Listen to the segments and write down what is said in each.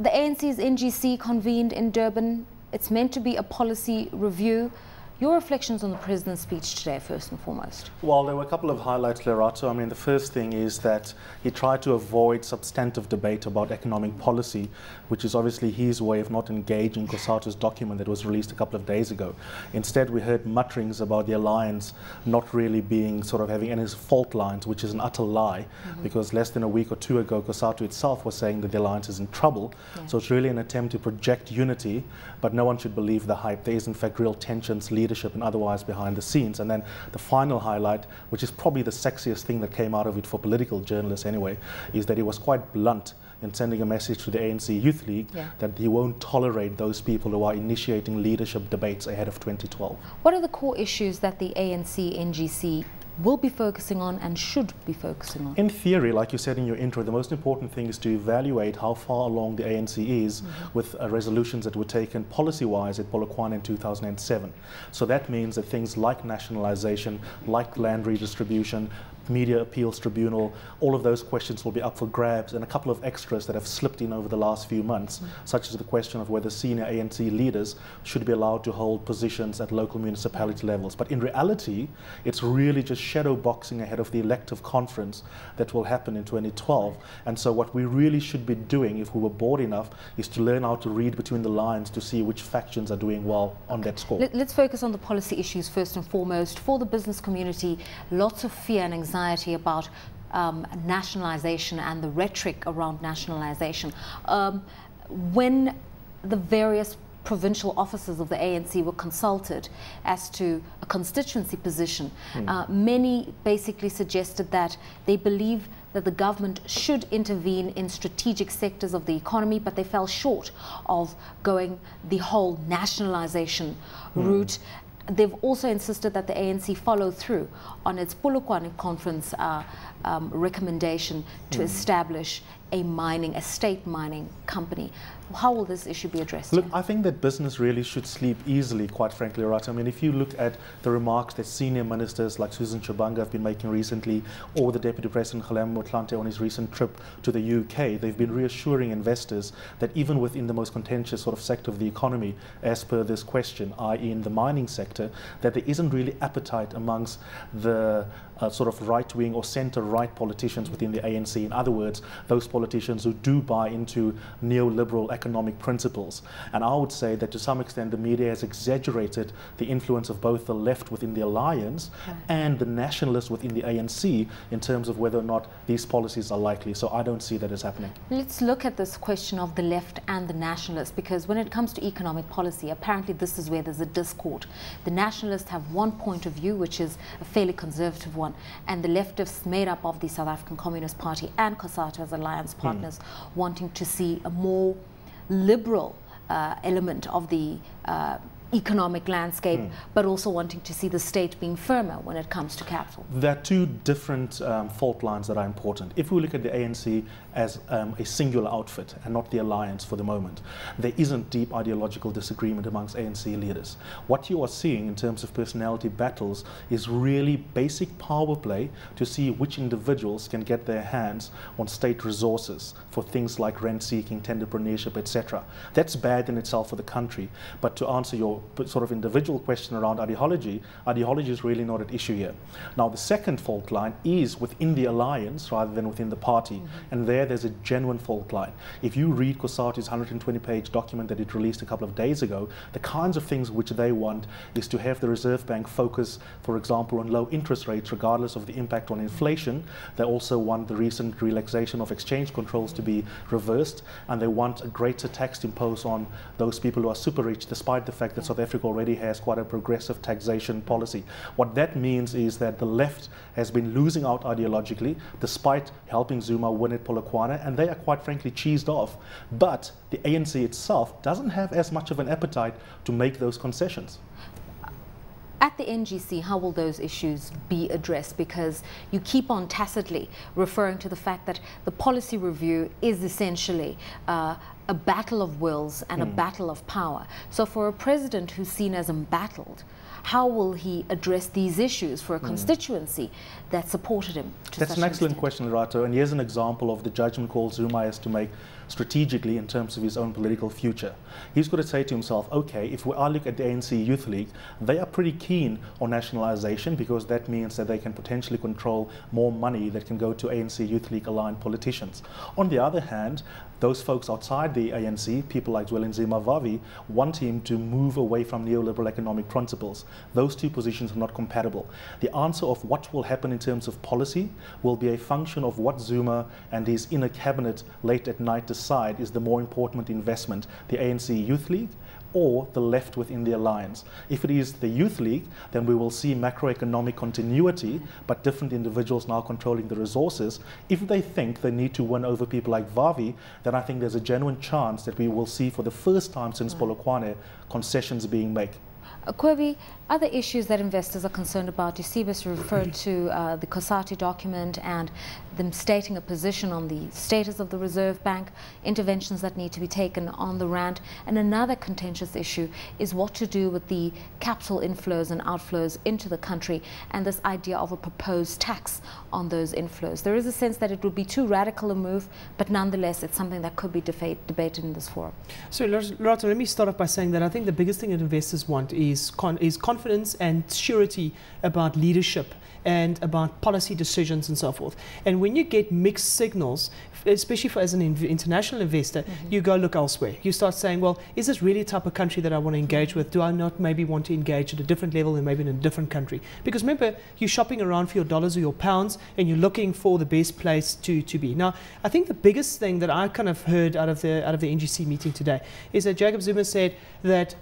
The ANC's NGC convened in Durban. It's meant to be a policy review. Your reflections on the President's speech today, first and foremost. Well, there were a couple of highlights, Lerato. I mean, the first thing is that he tried to avoid substantive debate about economic policy, which is obviously his way of not engaging COSATU's document that was released a couple of days ago. Instead, we heard mutterings about the alliance not really being sort of having any fault lines, which is an utter lie, because less than a week or two ago, COSATU itself was saying that the alliance is in trouble. So it's really an attempt to project unity, but no one should believe the hype. There is, in fact, real tensions, leadership and otherwise behind the scenes. And then the final highlight, which is probably the sexiest thing that came out of it for political journalists anyway, is that he was quite blunt in sending a message to the ANC Youth League that he won't tolerate those people who are initiating leadership debates ahead of 2012. What are the core issues that the ANC NGC will be focusing on and should be focusing on? In theory, like you said in your intro, the most important thing is to evaluate how far along the ANC is with resolutions that were taken policy-wise at Polokwane in 2007. So that means that things like nationalization, like land redistribution, media appeals tribunal, all of those questions will be up for grabs, and a couple of extras that have slipped in over the last few months, such as the question of whether senior ANC leaders should be allowed to hold positions at local municipality levels. But in reality, it's really just shadow boxing ahead of the elective conference that will happen in 2012. And so what we really should be doing, if we were bored enough, is to learn how to read between the lines to see which factions are doing well on that score. Let's focus on the policy issues first and foremost. For the business community, lots of fear and anxiety about nationalization and the rhetoric around nationalization. When the various provincial officers of the ANC were consulted as to a constituency position, many basically suggested that they believe that the government should intervene in strategic sectors of the economy, but they fell short of going the whole nationalization route. They've also insisted that the ANC follow through on its Polokwane conference recommendation to establish a state mining company. How will this issue be addressed? Look, I think that business really should sleep easily, quite frankly, right? I mean, if you look at the remarks that senior ministers like Susan Chabanga have been making recently, or the Deputy President Kgalema Motlanthe on his recent trip to the UK, they've been reassuring investors that even within the most contentious sort of sector of the economy, as per this question, i.e. in the mining sector, that there isn't really appetite amongst the sort of right-wing or centre-right politicians within the ANC. In other words, those politicians who do buy into neoliberal economic principles. And I would say that to some extent the media has exaggerated the influence of both the left within the alliance and the nationalists within the ANC in terms of whether or not these policies are likely. So I don't see that as happening. Let's look at this question of the left and the nationalists, because when it comes to economic policy, apparently this is where there's a discord. The nationalists have one point of view, which is a fairly conservative one, and the leftists made up of the South African Communist Party and COSATU as alliance partners wanting to see a more liberal element of the economic landscape, but also wanting to see the state being firmer when it comes to capital. There are two different fault lines that are important. If we look at the ANC as a singular outfit and not the alliance for the moment, there isn't deep ideological disagreement amongst ANC leaders. What you are seeing in terms of personality battles is really basic power play to see which individuals can get their hands on state resources for things like rent-seeking, tenderpreneurship, etc. That's bad in itself for the country, but to answer your sort of individual question around ideology, ideology is really not at issue here. Now, the second fault line is within the alliance rather than within the party, and there's a genuine fault line. If you read COSATU's 120-page document that it released a couple of days ago, the kinds of things which they want is to have the Reserve Bank focus, for example, on low interest rates regardless of the impact on inflation. They also want the recent relaxation of exchange controls to be reversed, and they want a greater tax imposed on those people who are super rich, despite the fact that South Africa already has quite a progressive taxation policy. What that means is that the left has been losing out ideologically, despite helping Zuma win at Polokwane, and they are quite frankly cheesed off. But the ANC itself doesn't have as much of an appetite to make those concessions. At the NGC, how will those issues be addressed? Because you keep on tacitly referring to the fact that the policy review is essentially a battle of wills and a battle of power. So for a president who's seen as embattled, how will he address these issues for a constituency that supported him to That's such an an excellent extent? question, Lerato, and here's an example of the judgment call Zuma has to make strategically in terms of his own political future. He's got to say to himself, okay, if I look at the ANC Youth League, they are pretty keen on nationalization because that means that they can potentially control more money that can go to ANC Youth League aligned politicians. On the other hand, those folks outside the ANC, people like Zwelinzima Vavi, want him to move away from neoliberal economic principles. Those two positions are not compatible. The answer of what will happen in terms of policy will be a function of what Zuma and his inner cabinet late at night decide is the more important investment, the ANC Youth League or the left within the alliance. If it is the Youth League, then we will see macroeconomic continuity, but different individuals now controlling the resources. If they think they need to win over people like Vavi, then I think there's a genuine chance that we will see for the first time since Polokwane concessions being made. Kwebi, other issues that investors are concerned about, Eusebius referred to the COSATU document and them stating a position on the status of the Reserve Bank, interventions that need to be taken on the rand, and another contentious issue is what to do with the capital inflows and outflows into the country and this idea of a proposed tax on those inflows. There is a sense that it would be too radical a move, but nonetheless it's something that could be debated in this forum. So Lerato, let me start off by saying that I think the biggest thing that investors want is confidence and surety about leadership and about policy decisions and so forth. And when you get mixed signals, especially as an international investor, you go look elsewhere. You start saying, well, is this really a type of country that I want to engage with? Do I not maybe want to engage at a different level and maybe in a different country? Because remember, you're shopping around for your dollars or your pounds and you're looking for the best place to be. Now, I think the biggest thing that I kind of heard out of the NGC meeting today is that Jacob Zuma said that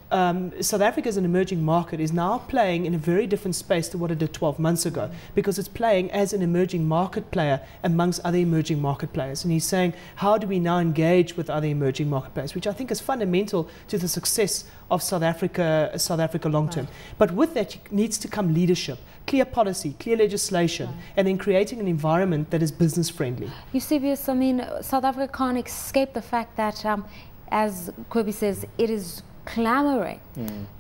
South Africa as an emerging market is now playing in a very different space to what it did 12 months ago, because it's playing as an emerging market player amongst other emerging market players. And he's saying, how do we now engage with other emerging market players, which I think is fundamental to the success of South Africa long term. But with that needs to come leadership, clear policy, clear legislation, and then creating an environment that is business friendly. Eusebius, I mean, South Africa can't escape the fact that, as Kwebi says, it is clamoring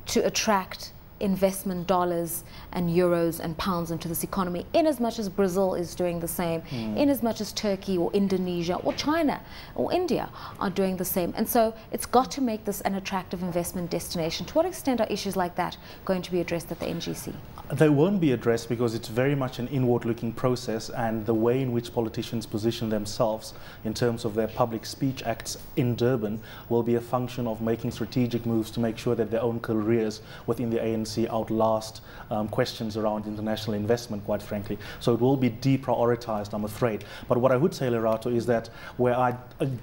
to attract investment dollars and euros and pounds into this economy, in as much as Brazil is doing the same, in as much as Turkey or Indonesia or China or India are doing the same. And so it's got to make this an attractive investment destination. To what extent are issues like that going to be addressed at the NGC? They won't be addressed because it's very much an inward-looking process, and the way in which politicians position themselves in terms of their public speech acts in Durban will be a function of making strategic moves to make sure that their own careers within the ANC outlast questions around international investment, quite frankly. So it will be deprioritized, I'm afraid. But what I would say, Lerato, is that where I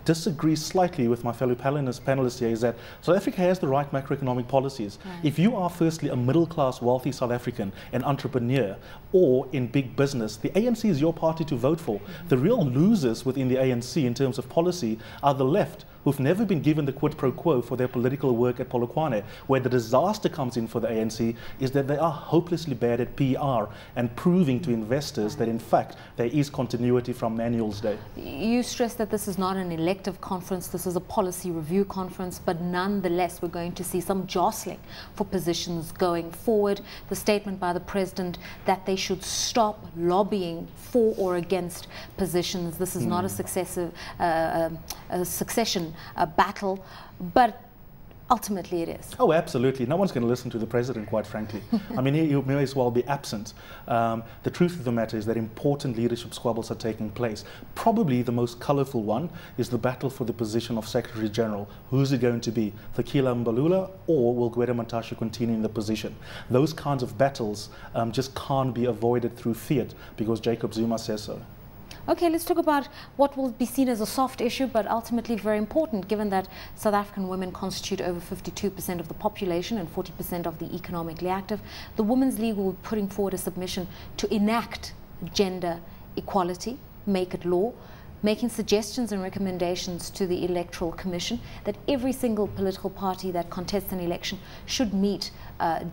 disagree slightly with my fellow panelists here is that South Africa has the right macroeconomic policies. If you are firstly a middle-class, wealthy South African, an entrepreneur, or in big business, the ANC is your party to vote for. The real losers within the ANC in terms of policy are the left, who've never been given the quid pro quo for their political work at Polokwane. Where the disaster comes in for the ANC is that they are hopelessly bad at PR and proving to investors that in fact there is continuity from Manuel's day. You stress that this is not an elective conference, this is a policy review conference, but nonetheless we're going to see some jostling for positions going forward. The statement by the President that they should stop lobbying for or against positions. This is not a succession battle, but ultimately it is. Oh, absolutely. No one's going to listen to the President, quite frankly. I mean, he may as well be absent. The truth of the matter is that important leadership squabbles are taking place. Probably the most colourful one is the battle for the position of Secretary General. Who's it going to be? Thakila Mbalula, or will Gwede Mantashe continue in the position? Those kinds of battles just can't be avoided through fiat because Jacob Zuma says so. Okay, let's talk about what will be seen as a soft issue, but ultimately very important, given that South African women constitute over 52% of the population and 40% of the economically active. The Women's League will be putting forward a submission to enact gender equality, make it law, making suggestions and recommendations to the Electoral Commission that every single political party that contests an election should meet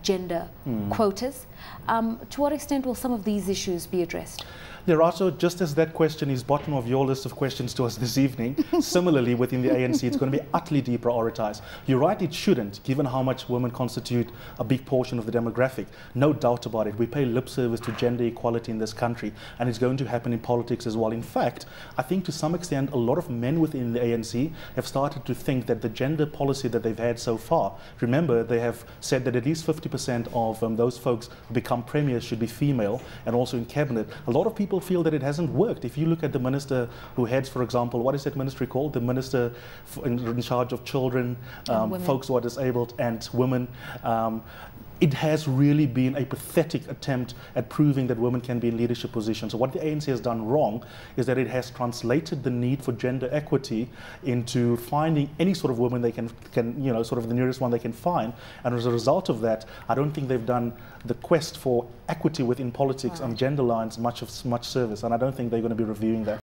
gender quotas. To what extent will some of these issues be addressed? Lerato, just as that question is bottom of your list of questions to us this evening, similarly within the ANC, it's going to be utterly deprioritized. You're right, it shouldn't, given how much women constitute a big portion of the demographic. No doubt about it. We pay lip service to gender equality in this country, and it's going to happen in politics as well. In fact, I think to some extent, a lot of men within the ANC have started to think that the gender policy that they've had so far, remember, they have said that at least 50% of those folks who become premiers should be female, and also in cabinet. A lot of people feel that it hasn't worked. If you look at the minister who heads, for example, what is that ministry called? The minister in charge of children, folks who are disabled, and women. It has really been a pathetic attempt at proving that women can be in leadership positions. So what the ANC has done wrong is that it has translated the need for gender equity into finding any sort of woman they can sort of the nearest one they can find. And as a result of that, I don't think they've done the quest for equity within politics on gender lines much service. And I don't think they're going to be reviewing that.